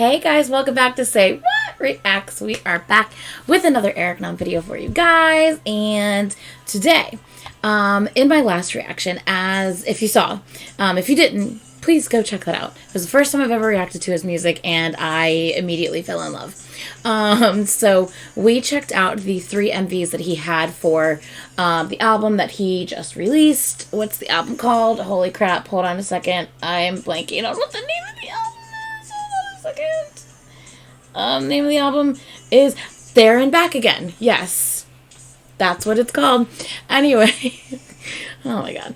Hey guys, welcome back to Say What Reacts. We are back with another Eric Nam video for you guys, and today, in my last reaction, as if you saw, if you didn't, please go check that out. It was the first time I've ever reacted to his music, and I immediately fell in love. So we checked out the 3 MVs that he had for the album that he just released. What's the album called? Holy crap, hold on a second. I'm blanking on what the name of the album is. Hold on a second. Name of the album is There and Back Again. Yes, that's what it's called. Anyway, oh my god.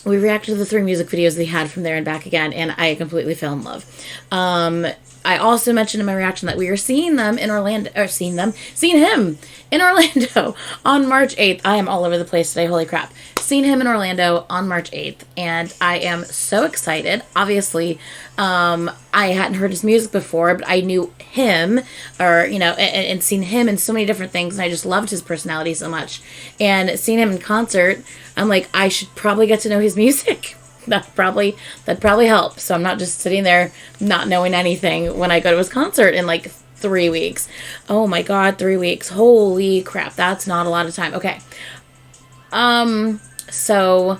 We reacted to the 3 music videos they had from There and Back Again, and I completely fell in love. I also mentioned in my reaction that we are seeing them in Orlando, or seeing him in Orlando on March 8th. I am all over the place today, holy crap. Seeing him in Orlando on March 8th, and I am so excited. Obviously, I hadn't heard his music before, but I knew him, or, you know, and seen him in so many different things, and I just loved his personality so much. And seeing him in concert, I'm like, I should probably get to know his music. That'd probably help. So I'm not just sitting there not knowing anything when I go to his concert in like 3 weeks. Oh my god, 3 weeks. Holy crap, that's not a lot of time. Okay. So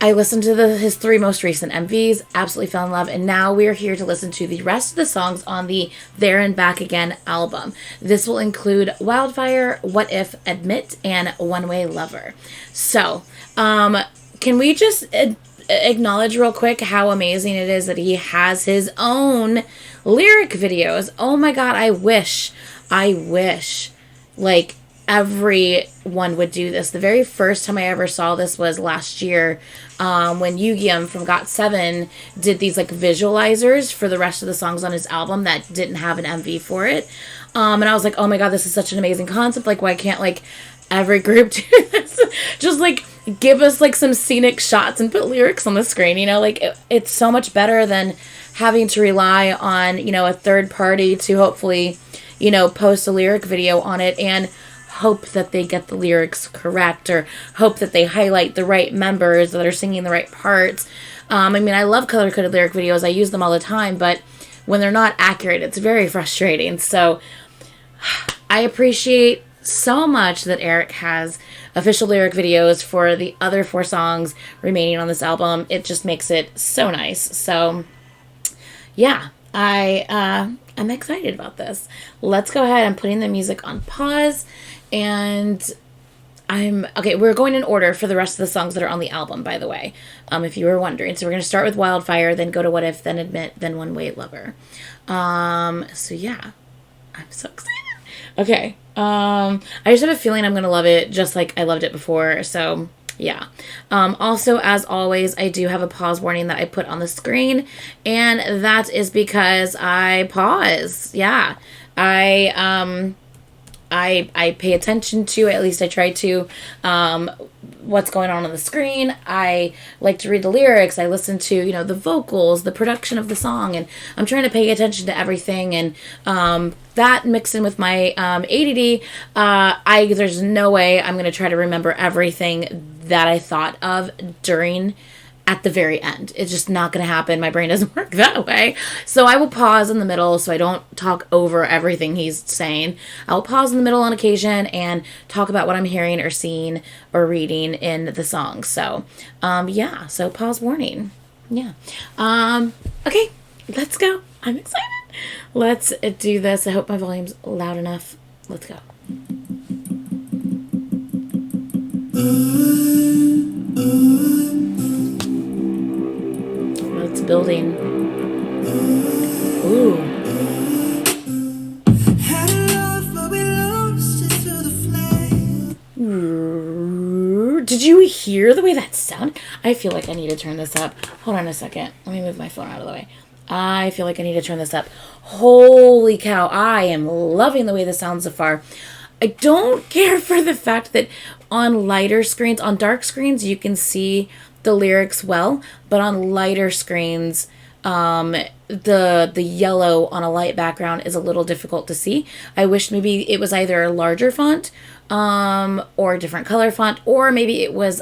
I listened to his 3 most recent MVs, absolutely fell in love, and now we are here to listen to the rest of the songs on the There and Back Again album. This will include Wildfire, What If, Admit, and One Way Lover. So, can we just acknowledge real quick how amazing it is that he has his own lyric videos. Oh my god, I wish, like, everyone would do this. The very first time I ever saw this was last year, when Yu from Got7 did these, like, visualizers for the rest of the songs on his album that didn't have an MV for it. And I was like, oh my god, this is such an amazing concept. Like, why can't, like, every group do this? Just, like, give us, like, some scenic shots and put lyrics on the screen, you know? Like, it's so much better than having to rely on, you know, a third party to hopefully, you know, post a lyric video on it and hope that they get the lyrics correct, or hope that they highlight the right members that are singing the right parts. I mean, I love color-coded lyric videos. I use them all the time, but when they're not accurate, it's very frustrating. So I appreciate so much that Eric has official lyric videos for the other 4 songs remaining on this album. It just makes it so nice. So yeah, I'm excited about this. Let's go ahead. I'm putting the music on pause, and okay, we're going in order for the rest of the songs that are on the album, by the way, if you were wondering. So we're going to start with Wildfire, then go to What If, then Admit, then One Way Lover. So yeah, I'm so excited. Okay, I just have a feeling I'm going to love it just like I loved it before, so yeah. Also, as always, I do have a pause warning that I put on the screen, and that is because I pause. Yeah, I pay attention to, at least I try to, what's going on the screen. I like to read the lyrics. I listen to, you know, the vocals, the production of the song, and I'm trying to pay attention to everything. And that mixed in with my ADD, there's no way I'm going to try to remember everything that I thought of at the very end. It's just not going to happen. My brain doesn't work that way. So I will pause in the middle so I don't talk over everything he's saying. I'll pause in the middle on occasion and talk about what I'm hearing or seeing or reading in the song. So, yeah. So pause warning. Yeah. Okay. Let's go. I'm excited. Let's do this. I hope my volume's loud enough. Let's go. It's building. Ooh. Did you hear the way that sounded? I feel like I need to turn this up. Hold on a second. Let me move my phone out of the way. I feel like I need to turn this up. Holy cow. I am loving the way this sounds so far. I don't care for the fact that on lighter screens, on dark screens, you can see the lyrics well, but on lighter screens, The yellow on a light background is a little difficult to see. I wish maybe it was either a larger font, or a different color font, or maybe it was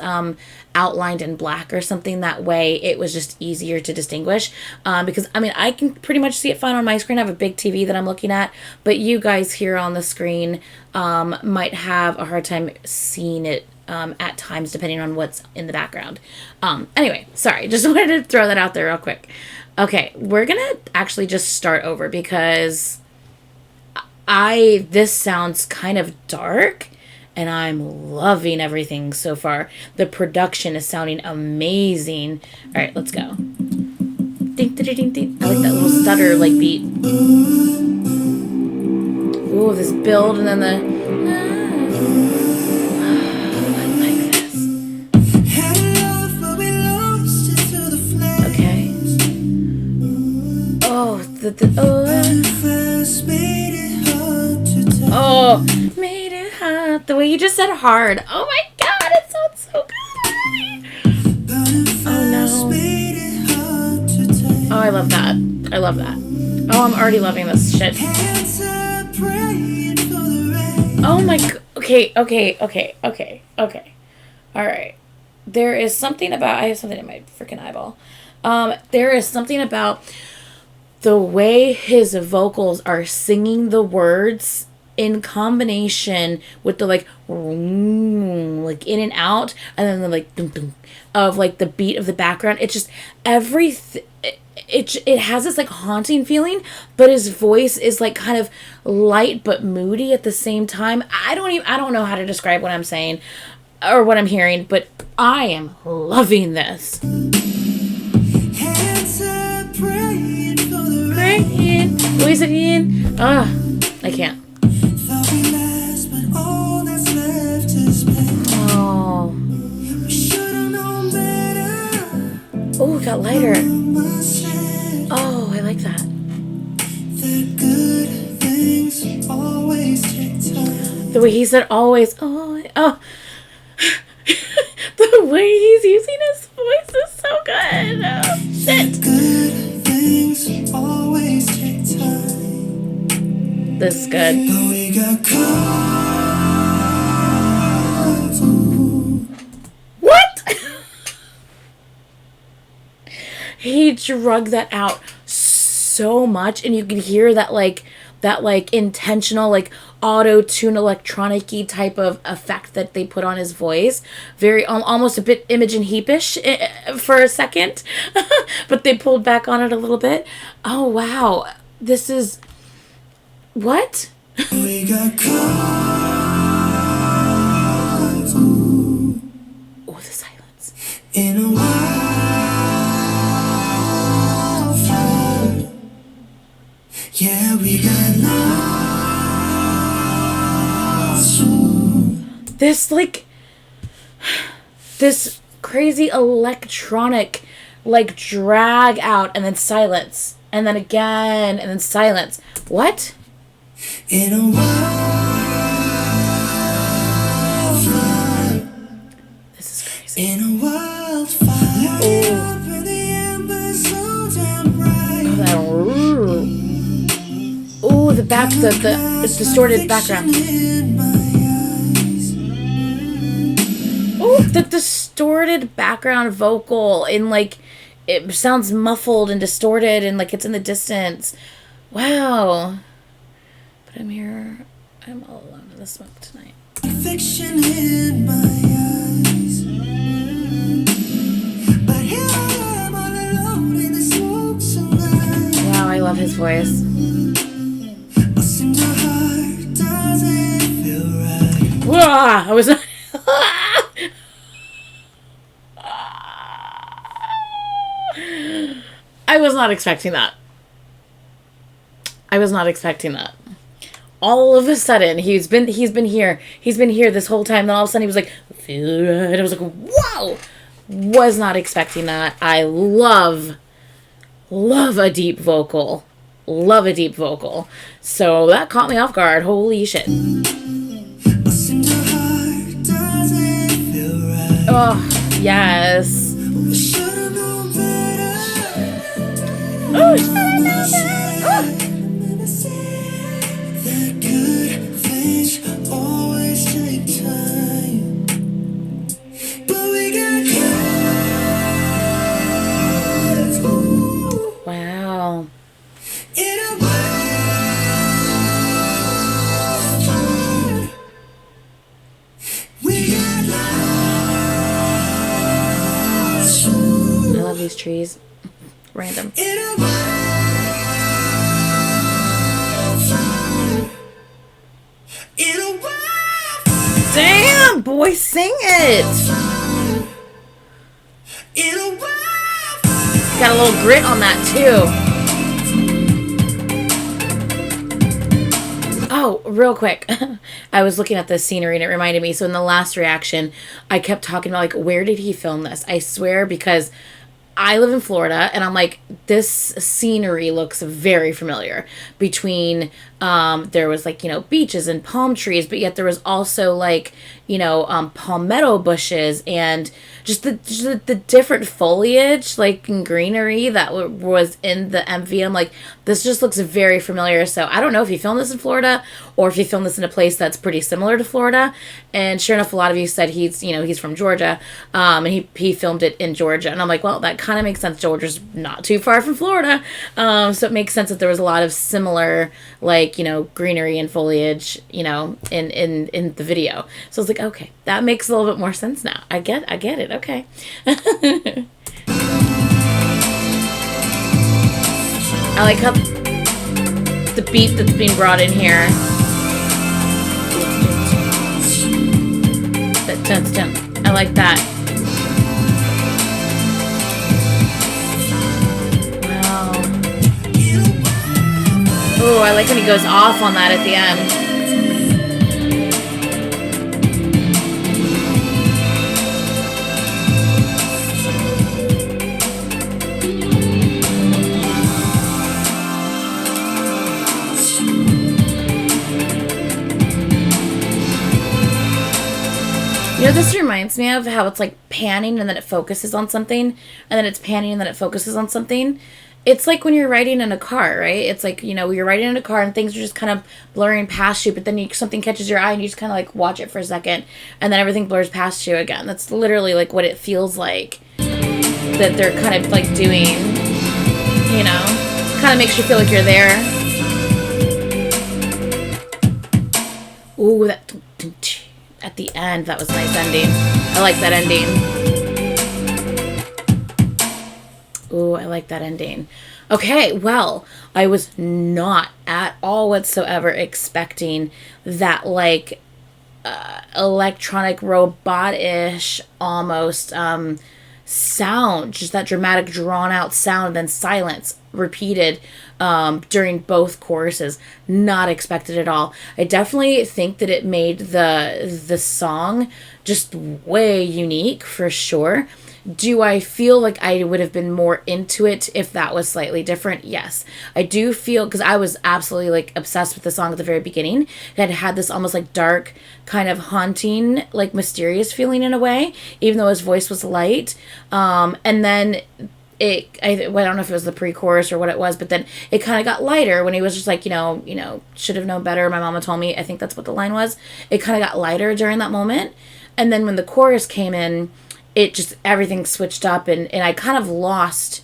outlined in black or something. That way it was just easier to distinguish, because I mean I can pretty much see it fine on my screen. I have a big TV that I'm looking at, but you guys here on the screen might have a hard time seeing it at times depending on what's in the background. Anyway, sorry, just wanted to throw that out there real quick. Okay, we're gonna actually just start over because this sounds kind of dark, and I'm loving everything so far. The production is sounding amazing. All right, let's go. Ding, ding, ding, ding. I like that little stutter like beat. Ooh, this build and then the. I like this. Okay. Oh, oh, made it hard. The way you just said hard. Oh my god, it sounds so good. Oh no. Oh, I love that. I love that. Oh, I'm already loving this shit. Oh my god. Okay. Alright. There is something about... I have something in my freaking eyeball. There is something about the way his vocals are singing the words in combination with the like in and out, and then the like dum, dum, of like the beat of the background. It's just everything. It has this like haunting feeling, but his voice is like kind of light but moody at the same time. I don't know how to describe what I'm saying or what I'm hearing, but I am loving this. Praying, voice it in. I can't. Oh. Oh, it got lighter. Oh, I like that. The way he said always. Oh. The way he's using his voice is so good. Oh, shit. This is good. What? He drug that out so much, and you could hear that intentional like auto-tune electronic-y type of effect that they put on his voice. Very almost a bit Imogen Heap-ish for a second, but they pulled back on it a little bit. Oh wow, this is what? We got oh, the silence. In a wildfire. Yeah, we got lost. This crazy electronic like drag out and then silence and then again and then silence. What? In a wildfire. This is crazy. In a wildfire. Oh, the back, the distorted background. Oh, the distorted background vocal in like it sounds muffled and distorted and like it's in the distance. Wow. But I'm here. I'm all alone in the smoke tonight. Fiction in my eyes. But here I am all alone in the smoke tonight. Wow, I love his voice. What's in your heart doesn't feel right. Whoa, I was not. I was not expecting that. All of a sudden, he's been here this whole time. Then all of a sudden, he was like, "Feel right." I was like, "Whoa!" Was not expecting that. I love a deep vocal. So that caught me off guard. Holy shit! Oh yes. Oh, shit, I love it. Oh. Wow. I love these trees. Random. Damn, boy, sing it. Got a little grit on that too. Oh, real quick. I was looking at the scenery and it reminded me. So in the last reaction, I kept talking about, like, where did he film this? I swear, because I live in Florida and I'm like, this scenery looks very familiar. Between, there was, like, you know, beaches and palm trees, but yet there was also, like, you know, palmetto bushes and just the different foliage, like, and greenery that was in the MV. I'm like, this just looks very familiar. So I don't know if he filmed this in Florida or if he filmed this in a place that's pretty similar to Florida. And sure enough, a lot of you said he's from Georgia, and he filmed it in Georgia. And I'm like, well, that kind of makes sense. Georgia's not too far from Florida, so it makes sense that there was a lot of similar, like, you know, greenery and foliage, you know, in the video. So I was like, okay, that makes a little bit more sense now. I get it. Okay. I like how the beat that's being brought in here. I like that. Wow. Oh, I like when he goes off on that at the end. You know, this reminds me of how it's like panning and then it focuses on something, and then it's panning and then it focuses on something. It's like when you're riding in a car, right? It's like, you know, you're riding in a car and things are just kind of blurring past you, but then something catches your eye and you just kind of like watch it for a second, and then everything blurs past you again. That's literally like what it feels like that they're kind of like doing, you know? Kind of makes you feel like you're there. Ooh, that... At the end, that was a nice ending. I like that ending. Ooh, I like that ending. Okay, well, I was not at all whatsoever expecting that, like, electronic robot-ish almost sound, just that dramatic drawn out sound, and then silence repeated during both choruses. Not expected at all. I definitely think that it made the song just way unique for sure. Do I feel like I would have been more into it if that was slightly different? Yes. I do feel, because I was absolutely like obsessed with the song at the very beginning. It had this almost like dark, kind of haunting, like mysterious feeling in a way, even though his voice was light. And then I don't know if it was the pre-chorus or what it was, but then it kind of got lighter when he was just like, you know, should have known better. My mama told me, I think that's what the line was. It kind of got lighter during that moment. And then when the chorus came in, it just, everything switched up, and I kind of lost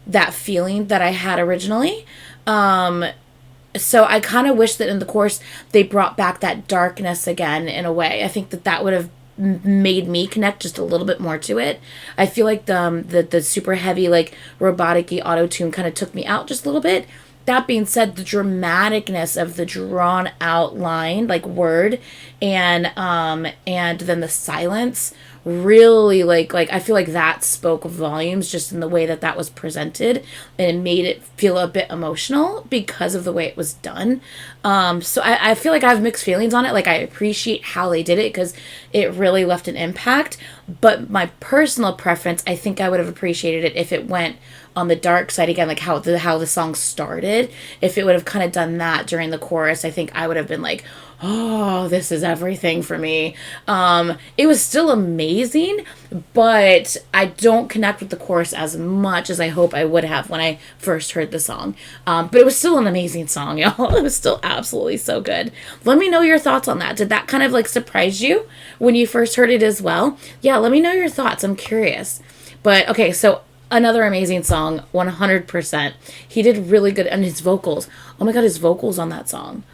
that feeling that I had originally. So I kind of wish that in the chorus they brought back that darkness again in a way. I think that would have made me connect just a little bit more to it. I feel like the super heavy, like, robotic-y auto-tune kind of took me out just a little bit. That being said, the dramaticness of the drawn out line, like word, and then the silence really like I feel like that spoke volumes just in the way that was presented, and it made it feel a bit emotional because of the way it was done. So I feel like I have mixed feelings on it. Like, I appreciate how they did it because it really left an impact, but my personal preference, I think I would have appreciated it if it went on the dark side again, like how the song started. If it would have kind of done that during the chorus, I think I would have been like, oh, this is everything for me. It was still amazing, but I don't connect with the chorus as much as I hope I would have when I first heard the song. But it was still an amazing song, y'all. It was still absolutely so good. Let me know your thoughts on that. Did that kind of like surprise you when you first heard it as well? Yeah, let me know your thoughts. I'm curious. But okay, so another amazing song, 100%. He did really good, and his vocals. Oh my god, his vocals on that song.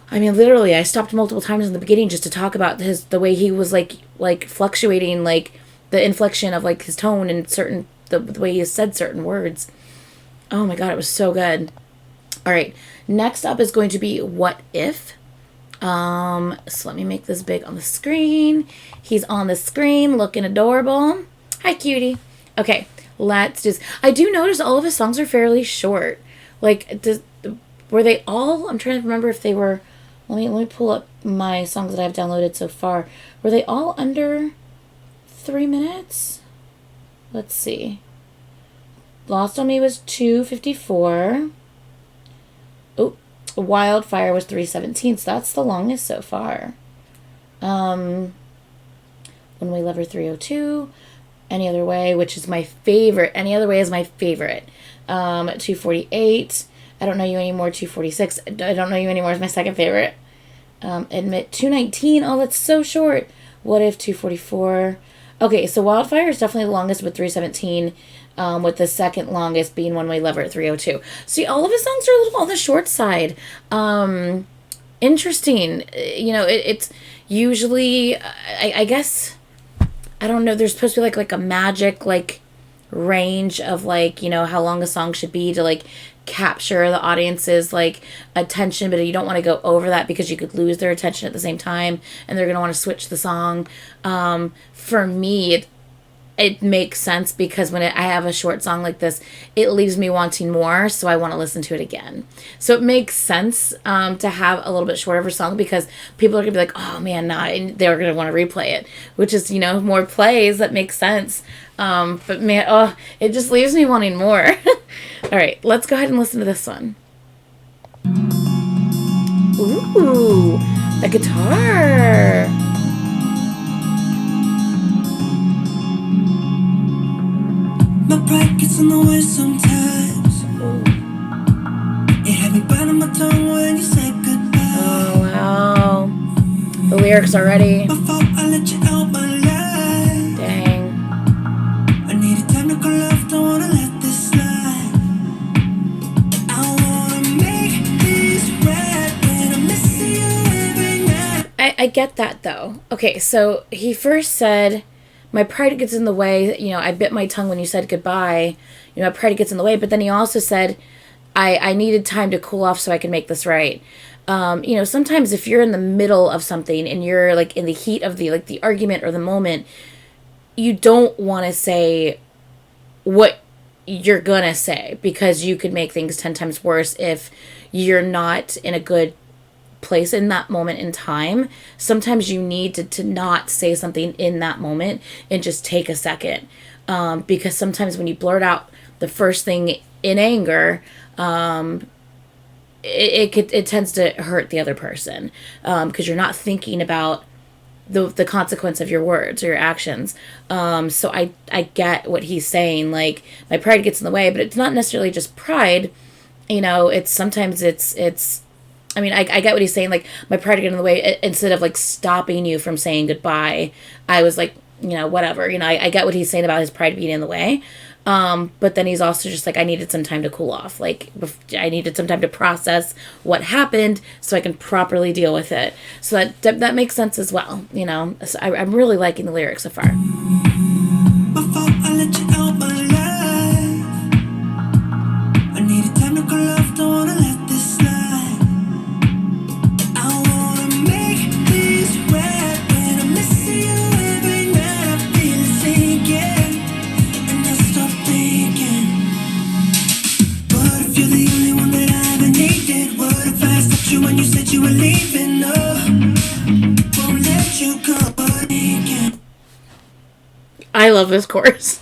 I mean, literally, I stopped multiple times in the beginning just to talk about the way he was like fluctuating, like the inflection of like his tone and the way he said certain words. Oh my god, it was so good. All right, next up is going to be What If. So let me make this big on the screen. He's on the screen, looking adorable. Hi, cutie. Okay, let's just. I do notice all of his songs are fairly short. Like, were they all? I'm trying to remember if they were. Let me pull up my songs that I've downloaded so far. Were they all under 3 minutes? Let's see. Lost on Me was 2:54. Oh, Wildfire was 3:17. So that's the longest so far. When We Love Her 3:02. Any Other Way, which is my favorite. Any Other Way is my favorite. 2:48. I Don't Know You Anymore, 2:46. I Don't Know You Anymore is my second favorite. Admit, 2:19. Oh, that's so short. What If, 2:44. Okay, so Wildfire is definitely the longest with 3:17, with the second longest being One Way Lover at 3:02. See, all of his songs are a little on the short side. Interesting. You know, it's usually, I guess, I don't know, there's supposed to be like a magic, like, range of like, you know, how long a song should be to like capture the audience's like attention, but you don't want to go over that because you could lose their attention at the same time and they're going to want to switch the song. For me, it makes sense because when I have a short song like this, it leaves me wanting more, so I want to listen to it again. So it makes sense to have a little bit shorter of a song because people are going to be like, oh man, nah, and they're going to want to replay it, which is, you know, more plays. That makes sense. But man, oh, it just leaves me wanting more. All right, let's go ahead and listen to this one. Ooh, a guitar. My pride gets in the way sometimes. It had me biting my tongue when you said goodbye. Oh, wow. The lyrics already. My fault, I let you out my life. Dang. I needed time to cool off, don't wanna let this slide. I wanna make this right when I'm missing you every night. I get that, though. Okay, so he first said, my pride gets in the way, you know, I bit my tongue when you said goodbye, you know, my pride gets in the way, but then he also said, I needed time to cool off so I could make this right. You know, sometimes if you're in the middle of something and you're like in the heat of the argument or the moment, you don't want to say what you're gonna say because you could make things 10 times worse if you're not in a good place in that moment in time. Sometimes you need to not say something in that moment and just take a second, because sometimes when you blurt out the first thing in anger, it tends to hurt the other person, because you're not thinking about the consequence of your words or your actions. So I get what he's saying, like my pride gets in the way, but it's not necessarily just pride, you know, it's sometimes it's I mean, I get what he's saying, like, my pride got in the way, instead of, like, stopping you from saying goodbye, I was like, you know, whatever, you know, I get what he's saying about his pride being in the way, but then he's also just like, I needed some time to cool off, like, I needed some time to process what happened so I can properly deal with it, so that makes sense as well, you know, so I'm really liking the lyrics so far. Before I let you out my life, I needed time to cool off, don't wanna let this slide. When you said you were leaving, no, won't let you go again. I love this chorus.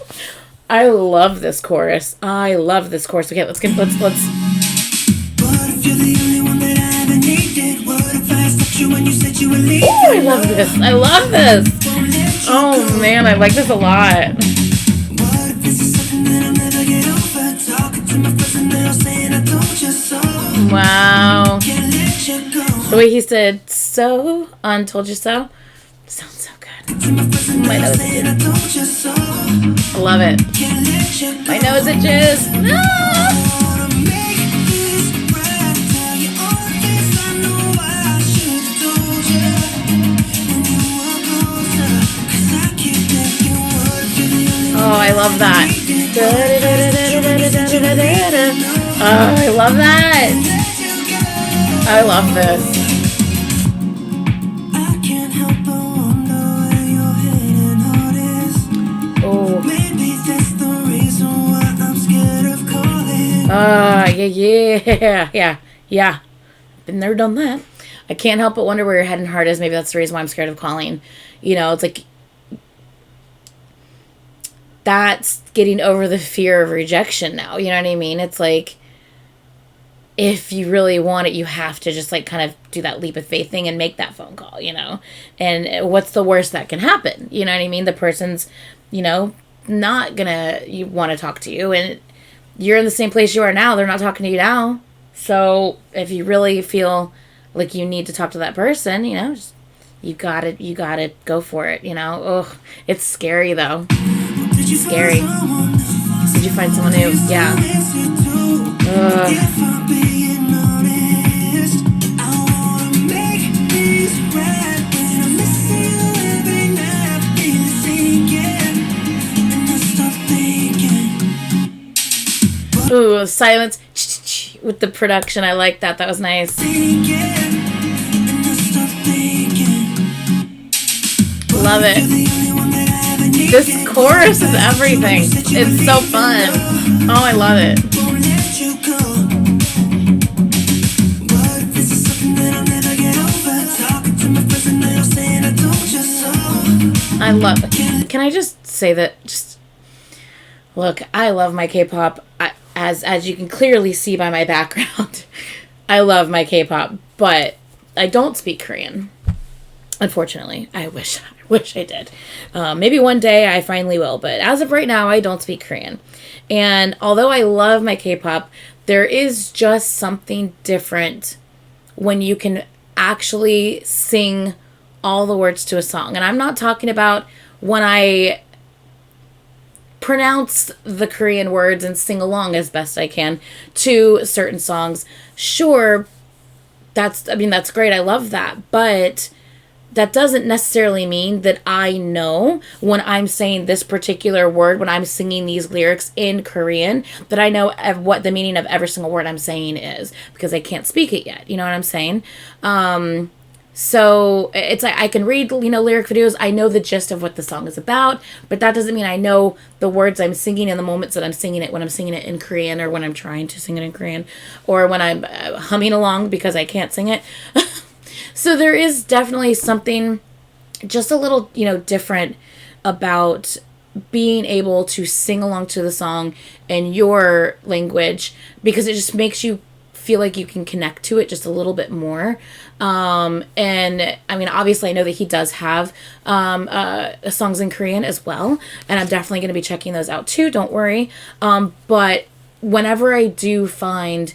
I love this chorus. Okay, let's. What if you're the only one that I ever needed? What if I stopped you when you said you were leaving. I love this. I love this. Oh man, I like this a lot. What if this is something that I'll never get over? Talking to my friends and they're all saying I told you so. Wow. Can't let you go. The way he said "so" on "Told You So" sounds so good. To my friends and My they're all nose saying I told you so. I love it. Can't let you go. My nose itches. No. Wanna make this right. Tell you all the things I know I should've told you when you were closer. 'Cause I keep thinking, what if you're the only one Oh, I love that. Oh, I love that. I love this. I can't help but wonder where your hidden heart is. Oh. Maybe that's the reason why I'm scared of calling. Yeah. Been there, done that. I can't help but wonder where your head and heart is. Maybe that's the reason why I'm scared of calling. You know, it's like that's getting over the fear of rejection now. You know what I mean? It's like if you really want it, you have to just like kind of do that leap of faith thing and make that phone call, you know? And what's the worst that can happen? You know what I mean? The person's, you know, not gonna you want to talk to you, and you're in the same place you are now. They're not talking to you now. So if you really feel like you need to talk to that person, you know, just, you gotta go for it, you know? Ugh, it's scary though. Did you Scary. Did you find someone new? Yeah. Ugh. If I'm being honest, I wanna make things right when I'm missing you every night. I feel it sinking, and I stop thinking. Ooh, silence with the production. I like that. That was nice. Sinking, and I stop thinking. Love it. You're the only one that I ever needed. This chorus is everything. It's so fun. Oh, I love it. Won't let you go. What if this is something that I'll never get over? Talking to my friends and they're all saying I told you so. I love it. Can I just say that? Just look, I love my K-pop. As you can clearly see by my background, I love my K-pop, but I don't speak Korean. Unfortunately, I wish I did. Maybe one day I finally will, but as of right now, I don't speak Korean. And although I love my K-pop, there is just something different when you can actually sing all the words to a song. And I'm not talking about when I pronounce the Korean words and sing along as best I can to certain songs. Sure, that's great. I love that. But that doesn't necessarily mean that I know when I'm saying this particular word, when I'm singing these lyrics in Korean, that I know what the meaning of every single word I'm saying is, because I can't speak it yet. You know what I'm saying? So it's like I can read, you know, lyric videos. I know the gist of what the song is about, but that doesn't mean I know the words I'm singing in the moments that I'm singing it, when I'm singing it in Korean, or when I'm trying to sing it in Korean, or when I'm humming along because I can't sing it. So there is definitely something just a little, you know, different about being able to sing along to the song in your language, because it just makes you feel like you can connect to it just a little bit more. And I mean, obviously I know that he does have songs in Korean as well, and I'm definitely going to be checking those out too, don't worry. But whenever I do find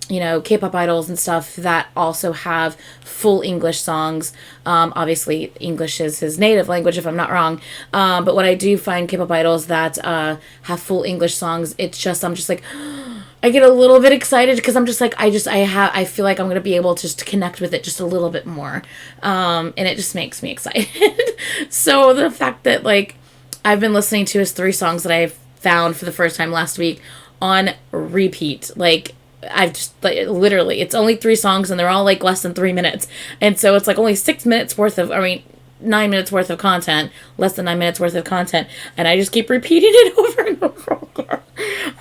you know, K-pop idols and stuff that also have full English songs. Obviously, English is his native language, if I'm not wrong. But when I do find K-pop idols that have full English songs, it's just, I'm just like, I get a little bit excited, because I'm just like, I feel like I'm going to be able to just connect with it just a little bit more. And it just makes me excited. So the fact that, like, I've been listening to his 3 songs that I found for the first time last week on repeat, like, I've just, like, literally, it's only 3 songs and they're all like less than 3 minutes. And so it's like only 6 minutes worth of, 9 minutes worth of content, less than 9 minutes worth of content. And I just keep repeating it over and over.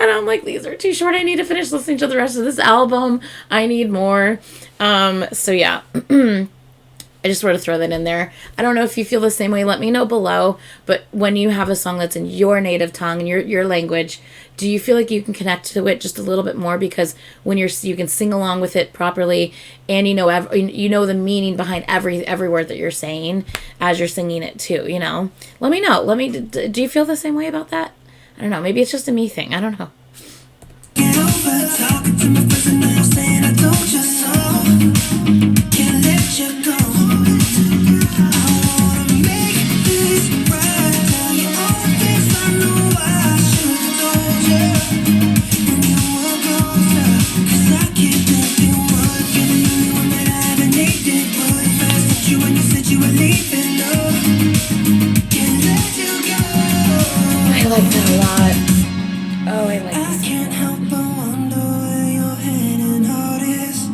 And I'm like, these are too short. I need to finish listening to the rest of this album. I need more. So yeah, I just wanted to throw that in there. I don't know if you feel the same way. Let me know below. But when you have a song that's in your native tongue and your language, do you feel like you can connect to it just a little bit more? Because when you can sing along with it properly, and you know the meaning behind every word that you're saying as you're singing it too. You know, let me know. Do you feel the same way about that? I don't know. Maybe it's just a me thing. I don't know. Get over talking to my friends and now saying I told you so. Can't let you go. I wanna make this right. Tell you all the things I know I should have told you when you were closer. 'Cause I keep thinking what you're the only one that I haven't needed. But if I asked you when you said you were leaving, no, can't let you go. I like that a lot. Oh, I like I this. can't help but wonder where your head and heart is.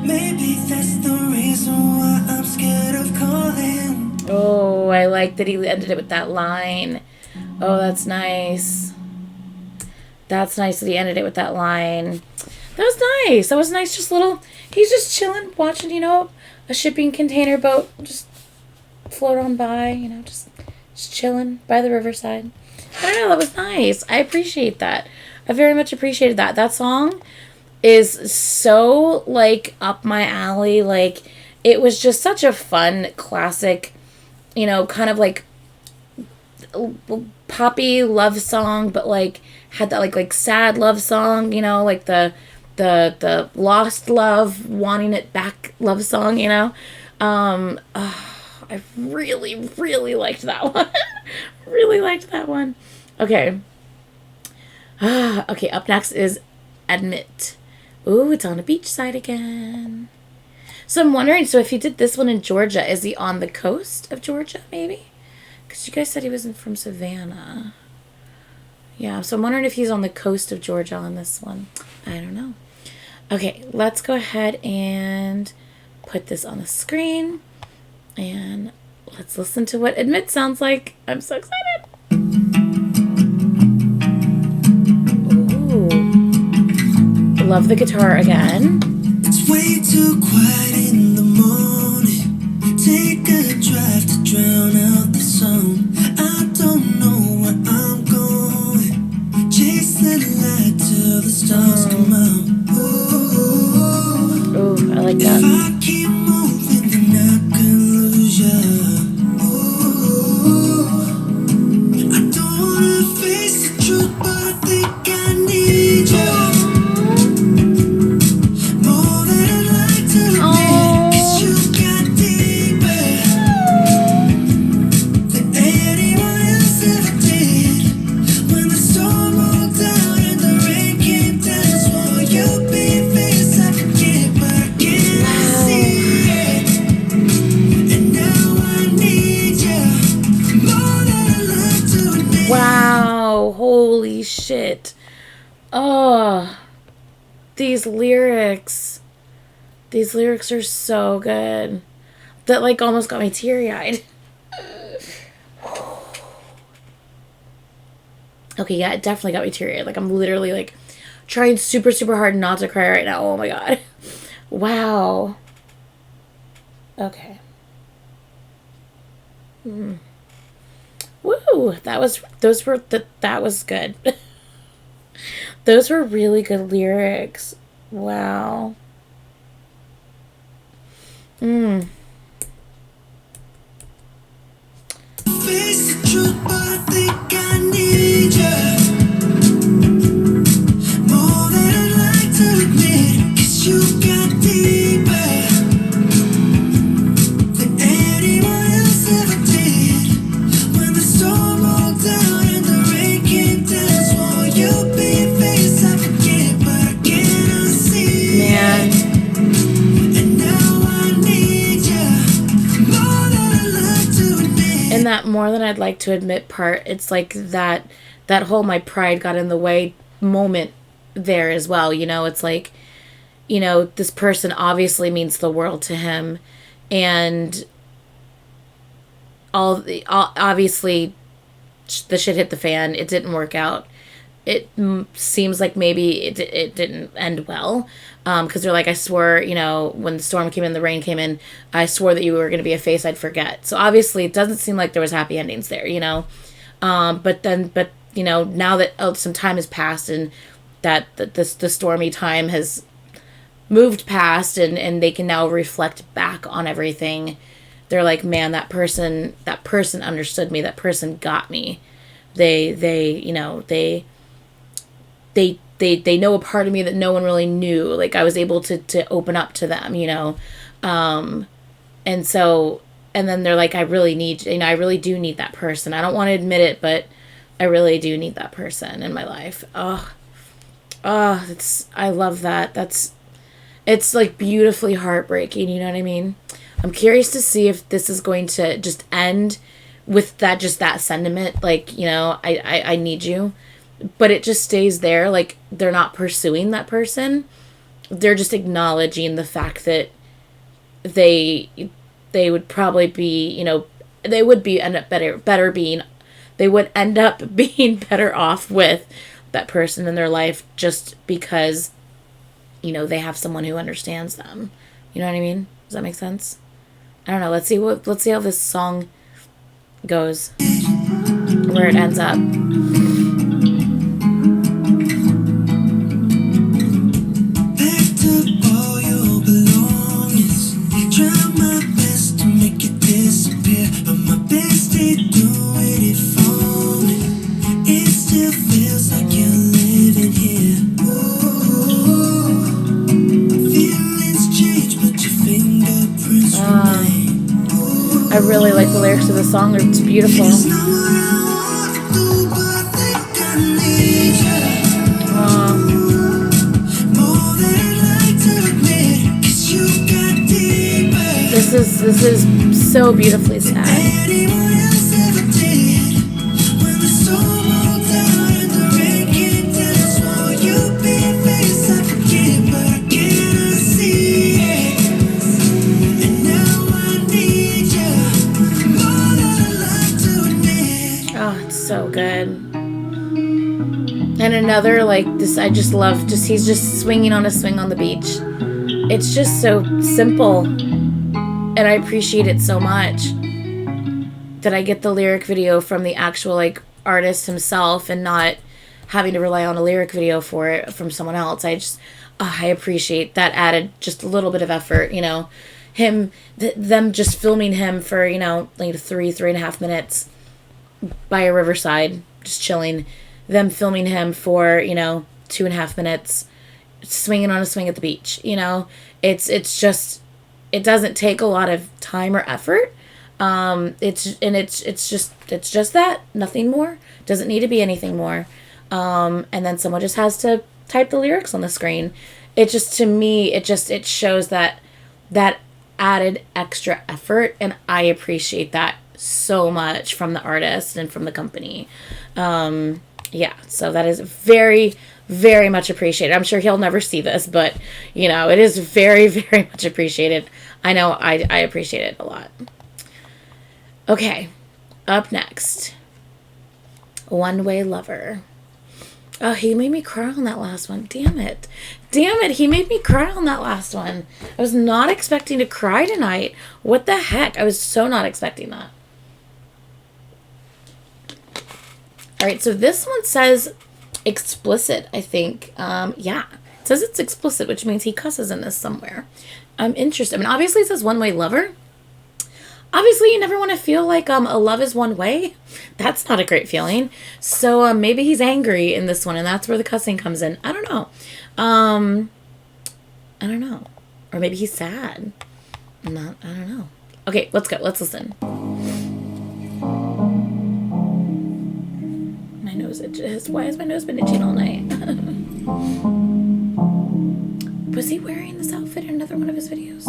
Maybe that's the reason why I'm scared of calling. Oh, I like that he ended it with that line. Oh, that's nice. That's nice that he ended it with that line. That was nice. That was nice. He's just chilling, watching, a shipping container boat just float on by, just chilling by the riverside. I don't know. That was nice. I appreciate that. I very much appreciated that. That song is so, up my alley. It was just such a fun, classic, kind of poppy love song, but had that sad love song, the lost love, wanting it back love song, I really, really liked that one. Really liked that one. Okay. Okay, up next is Admit. Ooh, it's on a beach side again. So I'm wondering, if he did this one in Georgia, is he on the coast of Georgia, maybe? Because you guys said he wasn't from Savannah. Yeah, so I'm wondering if he's on the coast of Georgia on this one. I don't know. Okay, let's go ahead and put this on the screen. And let's listen to what Admit sounds like. I'm so excited. Ooh. Love the guitar again. It's way too quiet in the morning. Take a drive to drown out the song. I don't know where I'm going. Chase the light till the stars come out. Ooh, I like If that. I keep moving, then I could lose ya. I don't wanna face the truth, but I think I need ya more than I'd like to admit. 'Cause you got deeper than anyone else ever did. When the storm rolled down and the rain came down, swore you'd be face I forget, but I can't see it. And now I need ya more than I'd like to admit. Wow, holy shit. Oh, these lyrics. These lyrics are so good. That almost got me teary-eyed. Okay, yeah, it definitely got me teary-eyed. I'm literally trying super, super hard not to cry right now. Oh my god. Wow. Okay. Woo! That was good. Those were really good lyrics. Wow. Face the truth, but I think I need ya more than I'd like to admit. 'Cause you got deeper than anyone else ever did. When the storm rolled down and the rain came down, swore you'd be a face I forget, but I cannot see Man. it. And now I need ya more than I'd like to admit. And that more than I'd like to admit part, it's that whole my pride got in the way moment there as well. It's this person obviously means the world to him, and obviously the shit hit the fan. It didn't work out. it seems like maybe it didn't end well. Because they're like, I swore, when the storm came in, the rain came in, I swore that you were going to be a face I'd forget. So obviously it doesn't seem like there was happy endings there, But now that some time has passed and that the stormy time has moved past and they can now reflect back on everything, they're like, man, that person understood me. That person got me. They know a part of me that no one really knew. Like, I was able to open up to them, and so, and then they're like, I really do need that person. I don't want to admit it, but I really do need that person in my life. I love that. It's like beautifully heartbreaking. You know what I mean? I'm curious to see if this is going to just end with that sentiment. Like, I need you. But it just stays there. Like, they're not pursuing that person. They're just acknowledging the fact that they would probably be, they would end up being better off with that person in their life just because, they have someone who understands them. You know what I mean? Does that make sense? I don't know. Let's see how this song goes. Where it ends up. I really like the lyrics of the song. It's beautiful. This is so beautifully sad. So good. And another, like, this, I just love, he's just swinging on a swing on the beach. It's just so simple. And I appreciate it so much that I get the lyric video from the actual, like, artist himself and not having to rely on a lyric video for it from someone else. I appreciate that added just a little bit of effort, them just filming him for, like 3.5 minutes by a riverside, just chilling, them filming him for 2.5 minutes swinging on a swing at the beach. It's just, it doesn't take a lot of time or effort. It's just that, nothing more. Doesn't need to be anything more. And then someone just has to type the lyrics on the screen. It just, to me, it shows that added extra effort, and I appreciate that so much from the artist and from the company. So that is very, very much appreciated. I'm sure he'll never see this, but it is very, very much appreciated. I know I appreciate it a lot. Okay, up next, One Way Lover. Oh, he made me cry on that last one. Damn it, he made me cry on that last one. I was not expecting to cry tonight. What the heck? I was so not expecting that. All right, so this one says explicit, I think. It says it's explicit, which means he cusses in this somewhere. I'm interested. I mean, obviously it says One Way Lover. Obviously, you never want to feel like a love is one way. That's not a great feeling. So maybe he's angry in this one, and that's where the cussing comes in. I don't know. I don't know. Or maybe he's sad. I don't know. Okay, let's go. Let's listen. My nose itches. Why has my nose been itching all night? Was he wearing this outfit in another one of his videos?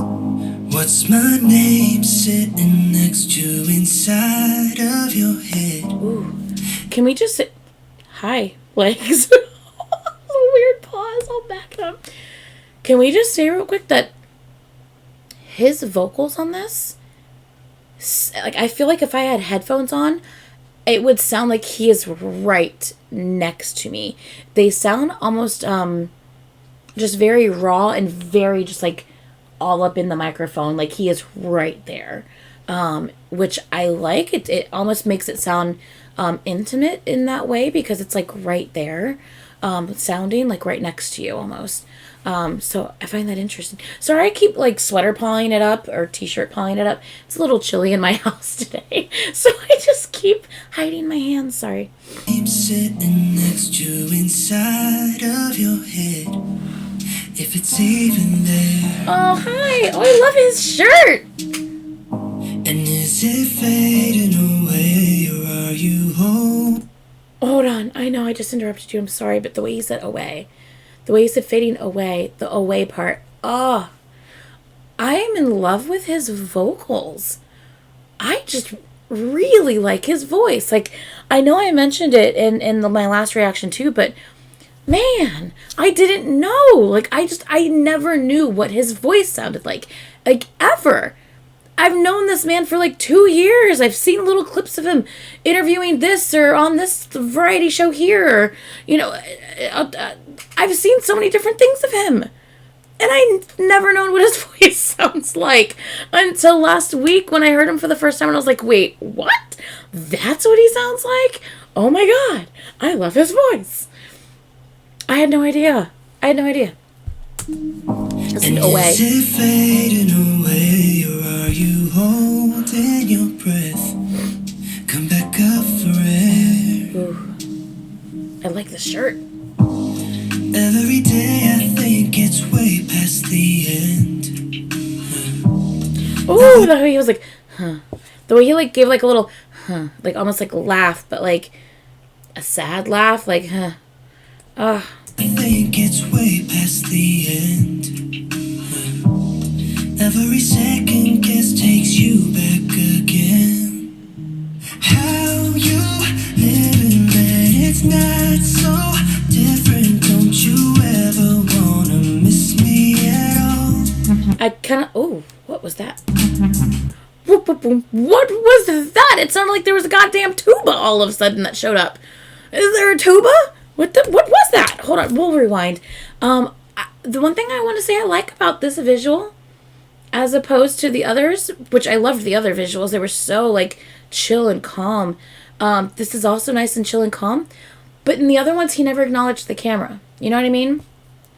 What's my name sitting next to inside of your head? Ooh. Can we just sit? Hi, legs. A weird pause. I'll back up. Can we just say real quick that his vocals on this, like, I feel like if I had headphones on it would sound like he is right next to me. They sound almost just very raw and very just like all up in the microphone, like he is right there, which I like. It almost makes it sound intimate in that way, because it's like right there, sounding like right next to you almost. So I find that interesting. Sorry, I keep like sweater pawing it up or t-shirt pawing it up. It's a little chilly in my house today, so I just keep hiding my hands. Sorry. I'm sitting next to you inside of your head, if it's even there. Oh, hi. Oh, I love his shirt. And is it fading away, or are you home? Hold on. I know I just interrupted you. I'm sorry, but the way you said away, the way you said fading away, the away part. Oh, I am in love with his vocals. I just really like his voice. Like, I know I mentioned it in my last reaction too, but man, I didn't know. Like, I never knew what his voice sounded like ever. I've known this man for like 2 years. I've seen little clips of him interviewing this or on this variety show here. Or, you know, I've seen so many different things of him. And I never known what his voice sounds like until last week when I heard him for the first time. And I was like, wait, what? That's what he sounds like? Oh my God. I love his voice. I had no idea. Listen, away. Is it fading away, or are you holding your breath? Come back up for air. Ooh. I like the shirt. Every day I think it's way past the end. Ooh, the way he was like, huh. The way he like gave like a little, huh, like almost like laugh, but like a sad laugh, like, huh. I think it's way past the end. Every second guess takes you back again. How you living, man, it's not so different. Don't you ever wanna miss me at all? I kind of, oh, what was that? Boop, boop, boom. What was that? It sounded like there was a goddamn tuba all of a sudden that showed up. Is there a tuba? What was that? Hold on, we'll rewind. The one thing I want to say I like about this visual, as opposed to the others, which I loved the other visuals, they were so like chill and calm. This is also nice and chill and calm, but in the other ones he never acknowledged the camera. You know what I mean?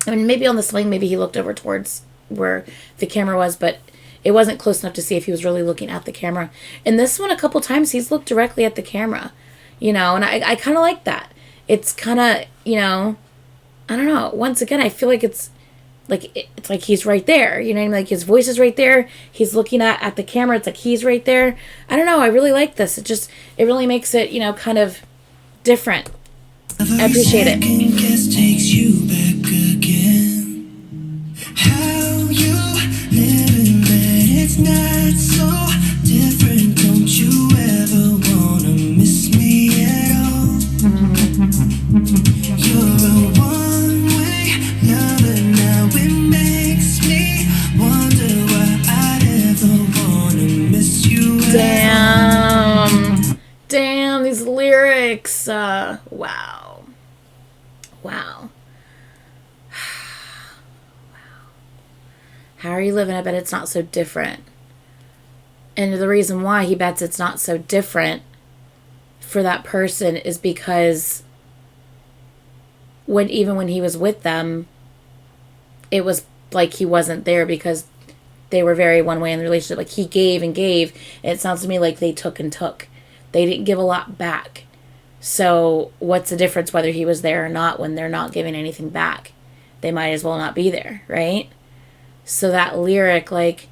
I mean, maybe on the swing, maybe he looked over towards where the camera was, but it wasn't close enough to see if he was really looking at the camera. In this one, a couple times he's looked directly at the camera, you know, and I kind of like that. It's kind of, you know, I don't know. Once again, I feel like it's like he's right there. You know what I mean? Like his voice is right there. He's looking at the camera. It's like he's right there. I don't know. I really like this. It really makes it, you know, kind of different. I appreciate it. Guess takes you back again. How you living, man, it's not so different. Don't you ever wanna miss me at all? You're a one-way lover now. It makes me wonder why I'd ever wanna miss you at all. Damn, these lyrics. Wow. How are you living? I bet it's not so different. And the reason why he bets it's not so different for that person is because even when he was with them, it was like he wasn't there because they were very one way in the relationship. Like he gave and gave. And it sounds to me like they took and took. They didn't give a lot back. So what's the difference whether he was there or not when they're not giving anything back? They might as well not be there, right? So that lyric, like,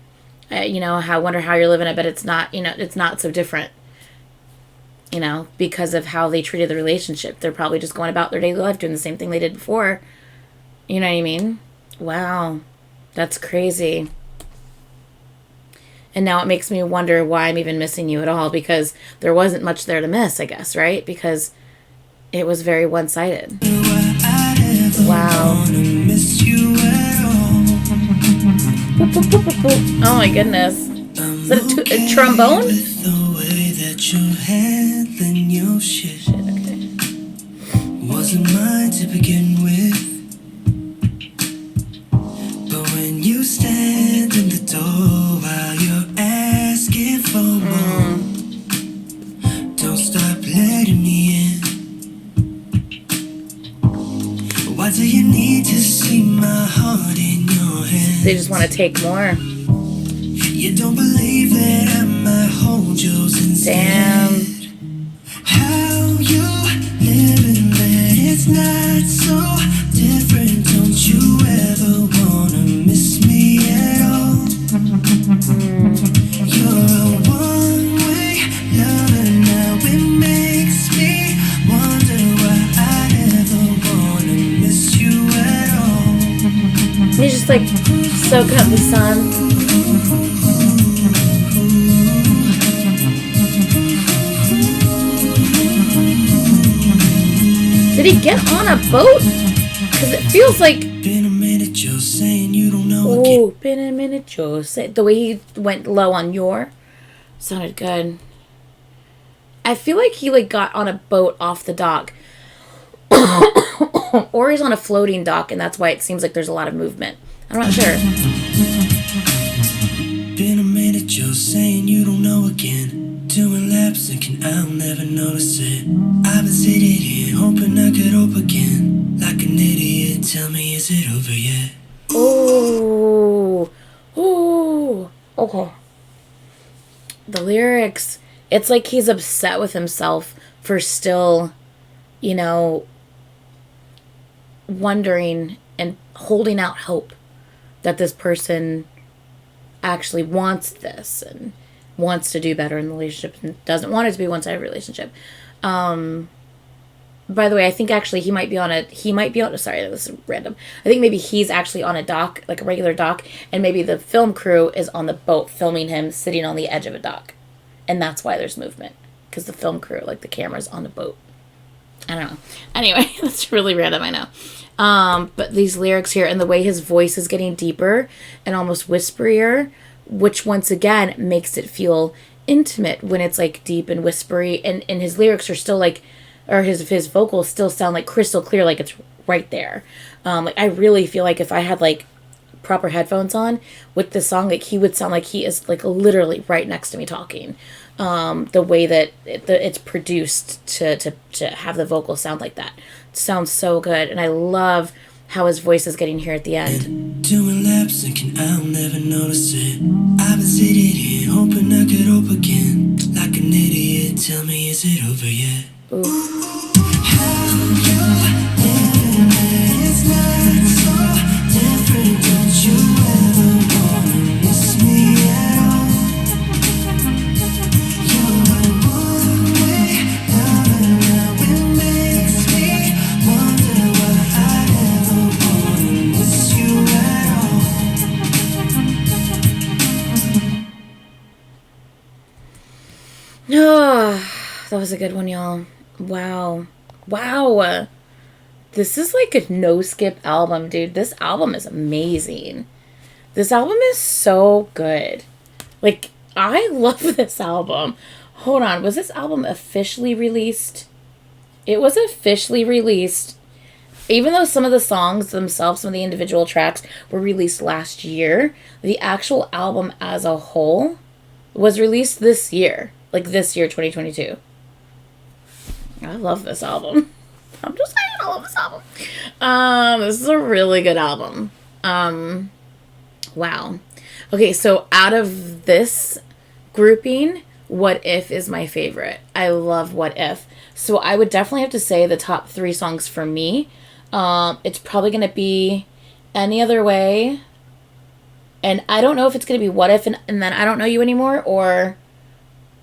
you know, I wonder how you're living. I bet it's not, you know, it's not so different, you know, because of how they treated the relationship. They're probably just going about their daily life doing the same thing they did before. You know what I mean? Wow. That's crazy. And now it makes me wonder why I'm even missing you at all, because there wasn't much there to miss, I guess, right? Because it was very one-sided. Wow. Oh my goodness. Is that a trombone? but you're handling your shit. Okay. Wasn't mine to begin with. But when you stand in the door while you're asking for more, don't stop letting me in. Why do you need to see my heart in your hand? They just want to take more. You don't believe that I might hold yours instead. Damn. How you living that it's not so different. Don't you ever wanna miss me at all? You're a one-way lover now. It makes me wonder why I ever wanna miss you at all. He's just like soaking up the sun. Did he get on a boat? Because it feels like... Been a minute, you're saying you don't know again. Oh, been a minute, Joe. The way he went low on your sounded good. I feel like he like got on a boat off the dock. Or he's on a floating dock, and that's why it seems like there's a lot of movement. I'm not sure. Been a minute, you're saying you don't know again. Doing laps thinking I'll never notice it. I've been sitting here hoping I could hope again. Like an idiot, tell me, is it over yet? Oh. Oh. Okay. The lyrics, it's like he's upset with himself for still, you know, wondering and holding out hope that this person actually wants this and wants to do better in the relationship and doesn't want it to be a one-sided relationship. By the way, I think actually he might be on, sorry, this is random. I think maybe he's actually on a dock, like a regular dock, and maybe the film crew is on the boat filming him sitting on the edge of a dock. And that's why there's movement. Because the film crew, like the camera's on the boat. I don't know. Anyway, that's really random, I know. But these lyrics here and the way his voice is getting deeper and almost whisperier, which once again makes it feel intimate when it's like deep and whispery, and his lyrics are still like, or his vocals still sound like crystal clear, like it's right there. Like I really feel like if I had like proper headphones on with this song, like he would sound like he is like literally right next to me talking. The way that it's produced to have the vocals sound like that. It sounds so good, and I love how his voice is getting here at the end. Doing laps thinking I'll never notice it. I've been sitting here hoping I could hope again. Like an idiot, tell me, is it over yet? Ooh. How you living that it's not so different. Don't you ever wanna miss me at all? You're a one-way lover now. It makes me wonder why I ever wanna miss you at all. Oh, that was a good one, y'all. Wow. This is like a no-skip album, dude. This album is amazing. This album is so good. Like, I love this album. Hold on. Was this album officially released? It was officially released. Even though some of the songs themselves, some of the individual tracks were released last year, the actual album as a whole was released this year. Like this year, 2022. I love this album. I'm just saying, I love this album. This is a really good album. Wow. Okay, so out of this grouping, What If is my favorite. I love What If. So I would definitely have to say the top 3 songs for me. It's probably going to be Any Other Way. And I don't know if it's going to be What If and then I Don't Know You Anymore, or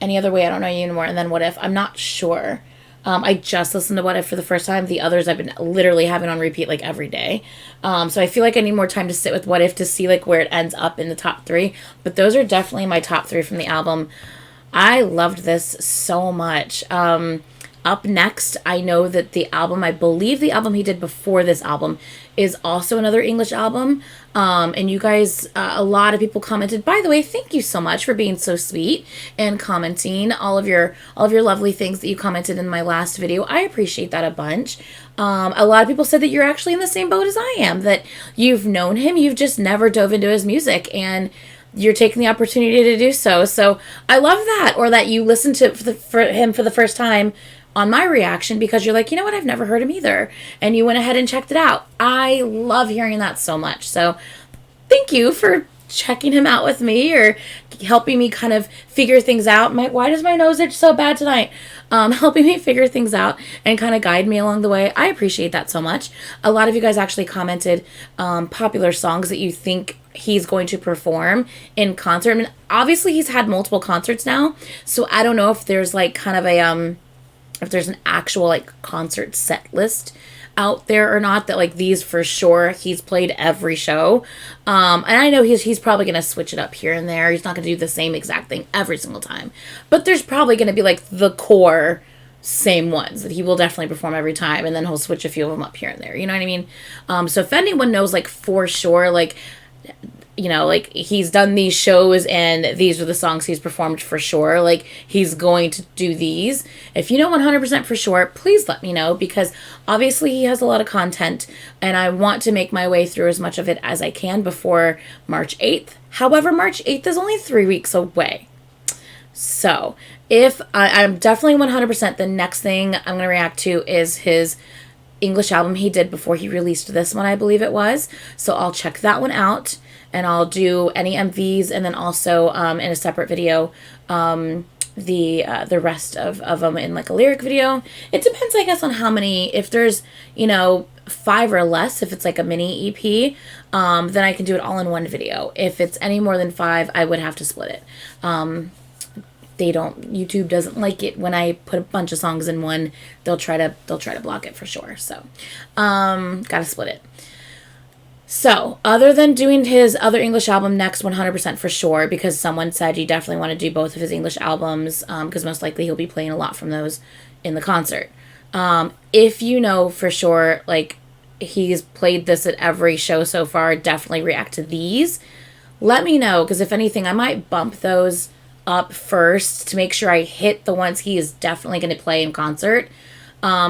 Any Other Way, I Don't Know You Anymore, and then What If. I'm not sure. I just listened to What If for the first time. The others I've been literally having on repeat like every day. So I feel like I need more time to sit with What If to see like where it ends up in the top 3. But those are definitely my top 3 from the album. I loved this so much. Up next, I know that I believe the album he did before this album is also another English album. And you guys, a lot of people commented, by the way, thank you so much for being so sweet and commenting all of your lovely things that you commented in my last video. I appreciate that a bunch. A lot of people said that you're actually in the same boat as I am, that you've known him, you've just never dove into his music, and you're taking the opportunity to do so. So I love that. Or that you listened to him for the first time on my reaction because you're like, you know what, I've never heard him either. And you went ahead and checked it out. I love hearing that so much. So thank you for checking him out with me or helping me kind of figure things out. Why does my nose itch so bad tonight? Helping me figure things out and kind of guide me along the way. I appreciate that so much. A lot of you guys actually commented popular songs that you think he's going to perform in concert. I mean, obviously he's had multiple concerts now, so I don't know if there's like kind of a if there's an actual like concert set list out there or not, that like these for sure he's played every show. And I know he's probably gonna switch it up here and there. He's not gonna do the same exact thing every single time, but there's probably gonna be like the core same ones that he will definitely perform every time, and then he'll switch a few of them up here and there, you know what I mean? So if anyone knows like for sure, like, you know, like he's done these shows and these are the songs he's performed for sure, like he's going to do these. If you know 100% for sure, please let me know, because obviously he has a lot of content and I want to make my way through as much of it as I can before March 8th. However, March 8th is only 3 weeks away. So if I'm definitely 100%, the next thing I'm going to react to is his English album he did before he released this one, I believe it was. So I'll check that one out. And I'll do any MVs, and then also in a separate video, the rest of them in like a lyric video. It depends, I guess, on how many. If there's, you know, 5 or less, if it's like a mini EP, then I can do it all in one video. If it's any more than 5, I would have to split it. YouTube doesn't like it when I put a bunch of songs in one. They'll try to block it for sure. So, gotta split it. So, other than doing his other English album next, 100% for sure, because someone said you definitely want to do both of his English albums, because most likely he'll be playing a lot from those in the concert. If you know for sure, like, he's played this at every show so far, definitely react to these. Let me know, because if anything, I might bump those up first to make sure I hit the ones he is definitely going to play in concert.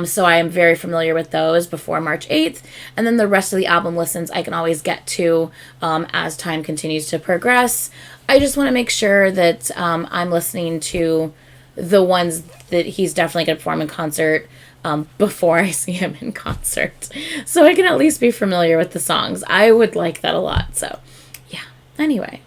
So I am very familiar with those before March 8th. And then the rest of the album listens I can always get to as time continues to progress. I just want to make sure that I'm listening to the ones that he's definitely going to perform in concert before I see him in concert. So I can at least be familiar with the songs. I would like that a lot. So, yeah. Anyway.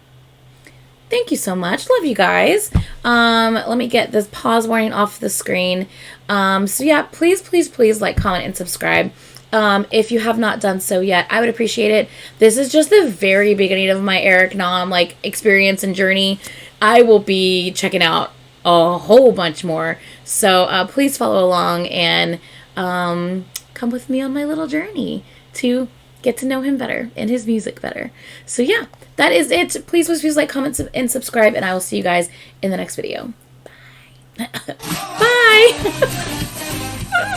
Thank you so much. Love you guys. Let me get this pause warning off the screen. So yeah, please like, comment, and subscribe. If you have not done so yet, I would appreciate it. This is just the very beginning of my Eric Nam like experience and journey. I will be checking out a whole bunch more. So please follow along and come with me on my little journey to get to know him better and his music better. So yeah, that is it. Please like, comment, and subscribe, and I will see you guys in the next video. Bye. Bye.